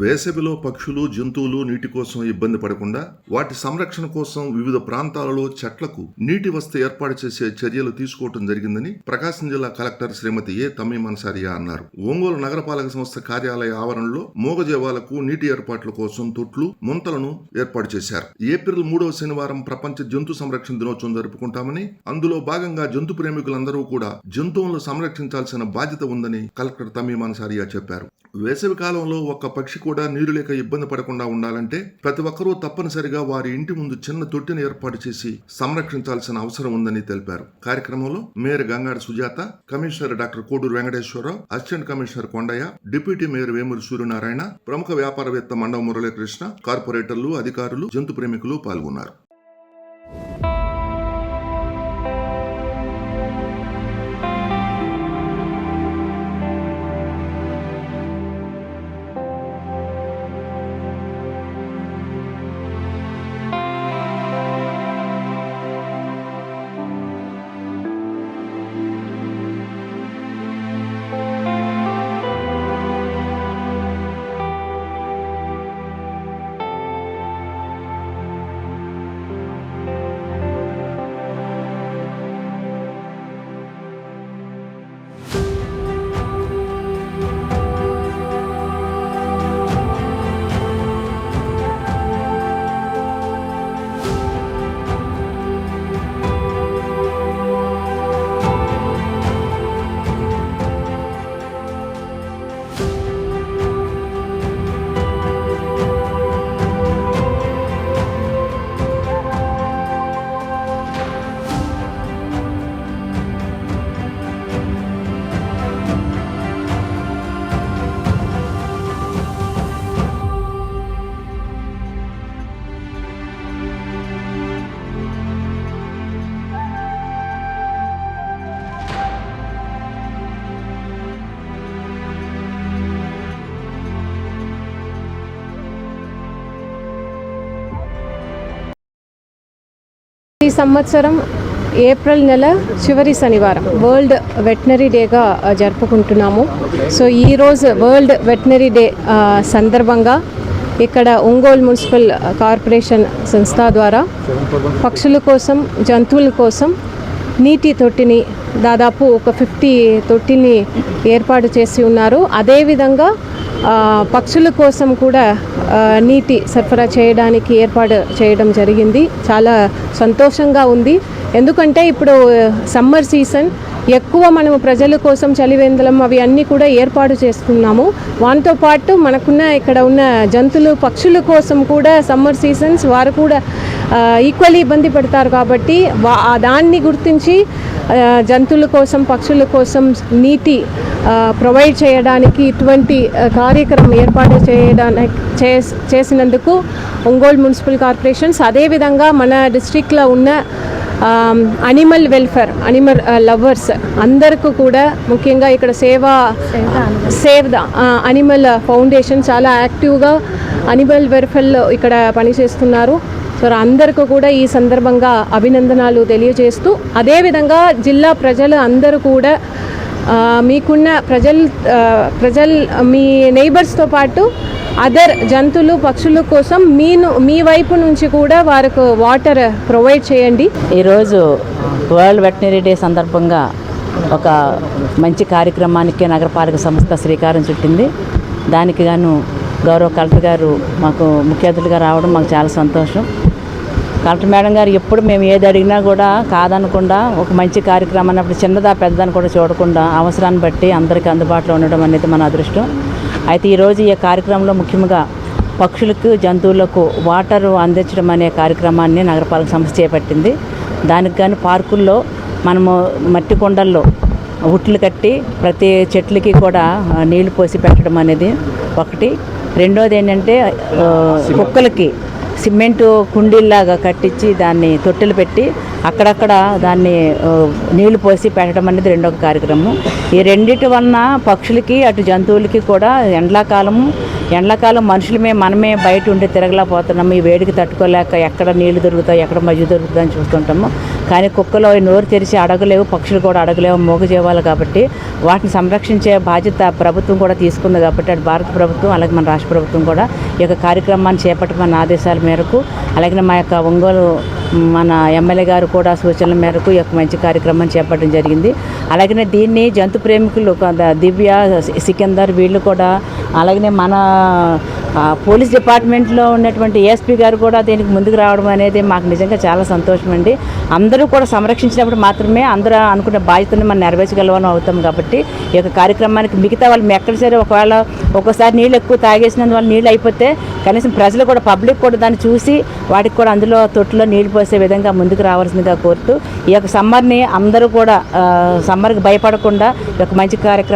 వేసవిలో పక్షులు, జంతువులు నీటి కోసం ఇబ్బంది పడకుండా వాటి సంరక్షణ కోసం వివిధ ప్రాంతాలలో చెట్లకు నీటి వసతి ఏర్పాటు చేసే చర్యలు తీసుకోవడం జరిగిందని ప్రకాశం జిల్లా కలెక్టర్ శ్రీమతి ఏ తమీమ్ అన్సారియా అన్నారు. ఒంగోలు నగరపాలక సంస్థ కార్యాలయ ఆవరణలో మూగజీవాలకు నీటి ఏర్పాట్ల కోసం తొట్లు, ముంతలను ఏర్పాటు చేశారు. ఏప్రిల్ 3వ శనివారం ప్రపంచ జంతు సంరక్షణ దినోత్సవం జరుపుకుంటామని, అందులో భాగంగా జంతు ప్రేమికులందరూ కూడా జంతువులను సంరక్షించాల్సిన బాధ్యత ఉందని కలెక్టర్ తమీమ్ అన్సారియా చెప్పారు. వేసవి కాలంలో ఒక్క పక్షి కూడా నీరు లేక ఇబ్బంది పడకుండా ఉండాలంటే ప్రతి ఒక్కరూ తప్పనిసరిగా వారి ఇంటి ముందు చిన్న తొట్టిని ఏర్పాటు చేసి సంరక్షించాల్సిన అవసరం ఉందని తెలిపారు. కార్యక్రమంలో mayor Gangadi Sujatha, commissioner doctor Koduru Venkateswararao, assistant commissioner Kondaiah, deputy mayor Vemuri Suryanarayana, ప్రముఖ వ్యాపారవేత్త మండవ మురళీకృష్ణ, కార్పొరేటర్లు, అధికారులు, జంతు ప్రేమికులు పాల్గొన్నారు. ఈ సంవత్సరం ఏప్రిల్ నెల చివరి శనివారం వరల్డ్ వెటనరీ డేగా జరుపుకుంటున్నాము. సో ఈరోజు వరల్డ్ వెటనరీ డే సందర్భంగా ఇక్కడ ఒంగోలు మున్సిపల్ కార్పొరేషన్ సంస్థ ద్వారా పక్షుల కోసం, జంతువుల కోసం నీటి తొట్టిని దాదాపు ఒక 50 తొట్టిని ఏర్పాటు చేసి ఉన్నారు. అదేవిధంగా పక్షుల కోసం కూడా నీటి సరఫరా చేయడానికి ఏర్పాటు చేయడం జరిగింది. చాలా సంతోషంగా ఉంది. ఎందుకంటే ఇప్పుడు సమ్మర్ సీజన్ ఎక్కువ మనము ప్రజల కోసం చలివేంద్రం అవి అన్నీ కూడా ఏర్పాటు చేస్తున్నాము. వాటితో పాటు మనకున్న ఇక్కడ ఉన్న జంతువులు, పక్షుల కోసం కూడా సమ్మర్ సీజన్స్ వారు కూడా ఈక్వల్లీ ఇబ్బంది పడతారు. కాబట్టి దాన్ని గుర్తించి జంతువుల కోసం, పక్షుల కోసం నీటి ప్రొవైడ్ చేయడానికి ఇటువంటి కార్యక్రమం ఏర్పాటు చేసినందుకు ఒంగోలు మున్సిపల్ కార్పొరేషన్స్, అదేవిధంగా మన డిస్ట్రిక్ట్లో ఉన్న అనిమల్ వెల్ఫేర్, అనిమల్ లవర్స్ అందరికీ కూడా, ముఖ్యంగా ఇక్కడ సేవ్ ద అనిమల్ ఫౌండేషన్ చాలా యాక్టివ్గా అనిమల్ వెల్ఫేర్లో ఇక్కడ పనిచేస్తున్నారు. సో అందరికీ కూడా ఈ సందర్భంగా అభినందనలు తెలియజేస్తూ, అదేవిధంగా జిల్లా ప్రజలు అందరూ కూడా మీకున్న ప్రజలు మీ నైబర్స్తో పాటు అదర్ జంతువులు, పక్షుల కోసం మీ వైపు నుంచి కూడా వారికి వాటర్ ప్రొవైడ్ చేయండి. ఈరోజు వరల్డ్ వెటనరీ డే సందర్భంగా ఒక మంచి కార్యక్రమానికి నగరపాలక సంస్థ శ్రీకారం చుట్టింది. దానికి గాను గౌరవ కలెక్టర్ గారు మాకు ముఖ్య అతిథిగా రావడం మాకు చాలా సంతోషం. కలెక్టర్ మేడం గారు ఎప్పుడు మేము ఏది అడిగినా కూడా కాదనకుండా, ఒక మంచి కార్యక్రమం అన్నప్పుడు చిన్నదా పెద్దదని కూడా చూడకుండా అవసరాన్ని బట్టి అందరికీ అందుబాటులో ఉండడం అనేది మన అదృష్టం. అయితే ఈరోజు ఈ కార్యక్రమంలో ముఖ్యంగా పక్షులకు, జంతువులకు వాటర్ అందించడం అనే కార్యక్రమాన్ని నగరపాలక సంస్థ చేపట్టింది. దానికి కానీ పార్కుల్లో మనము మట్టి కుండల్లో ఉట్లు కట్టి ప్రతి చెట్లకి కూడా నీళ్లు పోసి పెట్టడం అనేది ఒకటి. రెండోది ఏంటంటే కుక్కలకి సిమెంటు కుండీల్లాగా కట్టించి దాన్ని తొట్టెలు పెట్టి అక్కడక్కడ దాన్ని నీళ్లు పోసి పెట్టడం అనేది రెండో కార్యక్రమం. ఈ రెండిటి వలన పక్షులకి, అటు జంతువులకి కూడా ఎండాకాలం మనమే బయట ఉండి తిరగలేకపోతున్నాము. ఈ వేడికి తట్టుకోలేక ఎక్కడ నీళ్లు దొరుకుతాయి, ఎక్కడ మజ్జి దొరుకుతాయని చూస్తుంటాము. కానీ కుక్కలు నోరు తెరిచి అడగలేవు, పక్షులు కూడా అడగలేవు, మూగజీవాలు కాబట్టి వాటిని సంరక్షించే బాధ్యత ప్రభుత్వం కూడా తీసుకుంది కాబట్టి అటు భారత ప్రభుత్వం అలాగే మన రాష్ట్ర ప్రభుత్వం కూడా ఈ యొక్క కార్యక్రమాన్ని చేపట్టమన్న ఆదేశాల మేరకు అలాగే మా యొక్క ఒంగోలు మన ఎమ్మెల్యే గారు కూడా సూచనల మేరకు ఈ యొక్క మంచి కార్యక్రమాన్ని చేపట్టడం జరిగింది. అలాగనే దీన్ని జంతు ప్రేమికులు దివ్య, సికిందర్ వీళ్ళు కూడా అలాగనే మన పోలీస్ డిపార్ట్మెంట్లో ఉన్నటువంటి ఏఎస్పీ గారు కూడా దీనికి ముందుకు రావడం అనేది మాకు నిజంగా చాలా సంతోషం అండి. అందరూ కూడా సంరక్షించినప్పుడు మాత్రమే అందరూ అనుకున్న బాధ్యతను మనం నెరవేర్చగలవని అవుతాం కాబట్టి ఈ యొక్క కార్యక్రమానికి మిగతా వాళ్ళు ఎక్కడ సరే ఒకవేళ ఒక్కోసారి నీళ్ళు ఎక్కువ తాగేసినందువల్ల నీళ్ళు అయిపోతే కనీసం ప్రజలు కూడా పబ్లిక్ కూడా దాన్ని చూసి వాటికి కూడా అందులో తొట్టులో నీళ్ళు పోసే విధంగా ముందుకు రావాల్సిందిగా కోరుతూ ఈ యొక్క సమ్మర్ని అందరూ కూడా సమ్మర్కి భయపడకుండా ఈ యొక్క మంచి కార్యక్రమం